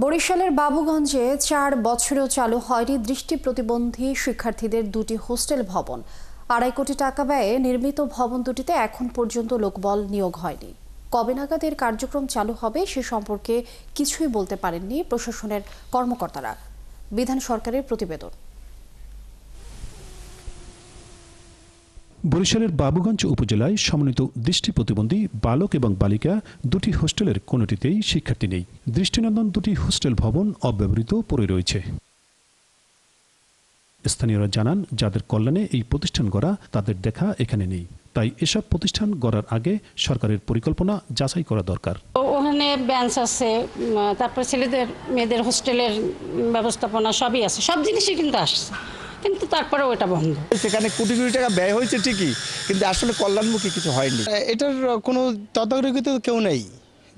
বরিশালের বাবুগঞ্জে 4 বছরেও চালু হয়নি দৃষ্টি প্রতিবন্ধী শিক্ষার্থীদের দুটি হোস্টেল ভবন। 2.5 কোটি টাকা ব্যয়ে নির্মিত ভবন দুটিতে এখন পর্যন্ত লোকবল নিয়োগ হয়নি। কবে নাগাদ এর কার্যক্রম চালু হবে সে সম্পর্কে কিছুই বলতে পারেননি প্রশাসনের কর্মকর্তারা। বিধান সরকারের প্রতিবেদন। বরিশালের বাবুগঞ্জ উপজেলায় সমন্বিত দৃষ্টি প্রতিবন্ধী বালক এবং বালিকা দুটি হোস্টেলের কোনোটিতেই শিক্ষার্থী নেই। দৃষ্টিনন্দন দুটি হোস্টেল ভবন অব্যবহৃত পড়ে রয়েছে। স্থানীয়রা জানান, যাদের কল্যাণে এই প্রতিষ্ঠান গড়া তাদের দেখা এখানে নেই। তাই এসব প্রতিষ্ঠান গড়ার আগে সরকারের পরিকল্পনা যাচাই করা দরকার। ওখানে বেঞ্চ আছে, তারপর ছেলেদের মেয়েদের হোস্টেলের ব্যবস্থাপনা সবই আছে, সব জিনিসই কিন্তু আসছে, কিন্তু তারপরে ওটা বন্ধ। সেখানে কোটি কোটি টাকা ব্যয় হয়েছে ঠিকই, কিন্তু আসলে কল্যাণমুখী কিছু হয়নি। এটার কোনো তদারকি তো কেউ নেই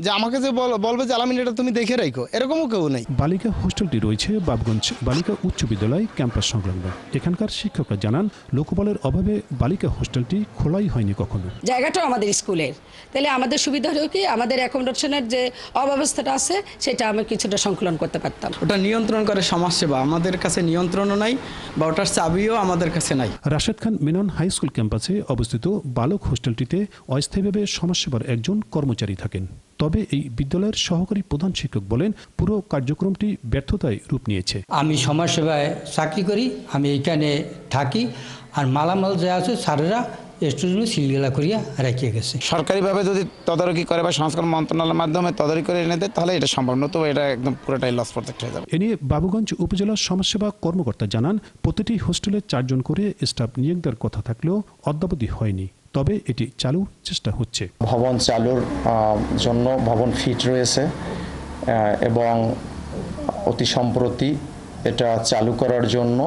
যে আমাকে যে বলবে যে আলামিন এটা তুমি দেখে রাখো, এরকমও কেউ নেই। বালিকা হোস্টেলটি রয়েছে বাবুগঞ্জ বালিকা উচ্চ বিদ্যালয় ক্যাম্পাস সংলগ্ন। এখানকার শিক্ষকরা জানান, লোকবলের অভাবে বালিকা হোস্টেলটি খোলাই হয়নি কখনো। জায়গাটাও আমাদের স্কুলের, তাহলে আমাদের সুবিধা হলো কি আমাদের অ্যাকোমোডেশনের যে অব্যবস্থাটা আছে সেটা আমি কিছুটা সংকলন করতে পারতাম। ওটা নিয়ন্ত্রণ করে সমাজসেবা, আমাদের কাছে নিয়ন্ত্রণও নাই বা ওটার চাবিও আমাদের কাছে নাই। রাশেদ খান মেনন হাই স্কুল ক্যাম্পাসে অবস্থিত বালক হোস্টেলটিতে অস্থায়ীভাবে সমাজসেবার একজন কর্মচারী থাকেন। তবে এই বিদ্যালয়ের সহকারী প্রধান শিক্ষক বলেন, পুরো কার্যক্রমটি ব্যর্থতায় রূপ নিয়েছে। আমি সমাজসেবায় চাকরি করি, আমি এখানে থাকি, আর মালামাল যা আছে স্যারেরা স্টুডেন্ট সিলগেলা করিয়া রেখে গেছে। সরকারিভাবে যদি তদারকি করে বা সংস্কার মন্ত্রণালয়ের মাধ্যমে তদারকি করে এনে দেয় তাহলে এটা সম্ভব, নতুবা এটা একদম পুরোটাই লস প্রজেক্ট হয়ে যাবে। এ নিয়ে বাবুগঞ্জ উপজেলার সমাজসেবা কর্মকর্তা জানান, প্রতিটি হোস্টেলে 4 জন করে স্টাফ নিয়োগ দেওয়ার কথা থাকলেও অদ্যাবধি হয়নি। তবে এটি চালুর চেষ্টা হচ্ছে। ভবন চালুর জন্য ভবন ফিট রয়েছে এবং অতি সম্প্রতি এটা চালু করার জন্য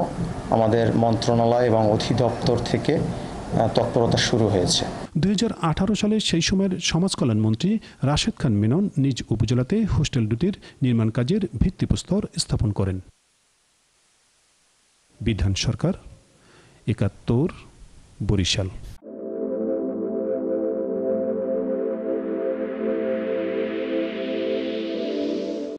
আমাদের মন্ত্রণালয় এবং অধিদপ্তর থেকে তৎপরতা শুরু হয়েছে। 2018 সালে সেই সময়ের সমাজ কল্যাণ মন্ত্রী রাশেদ খান মেনন নিজ উপজেলাতে হোস্টেল দুটির নির্মাণ কাজের ভিত্তিপ্রস্তর স্থাপন করেন। বিধান সরকার, 71, বরিশাল।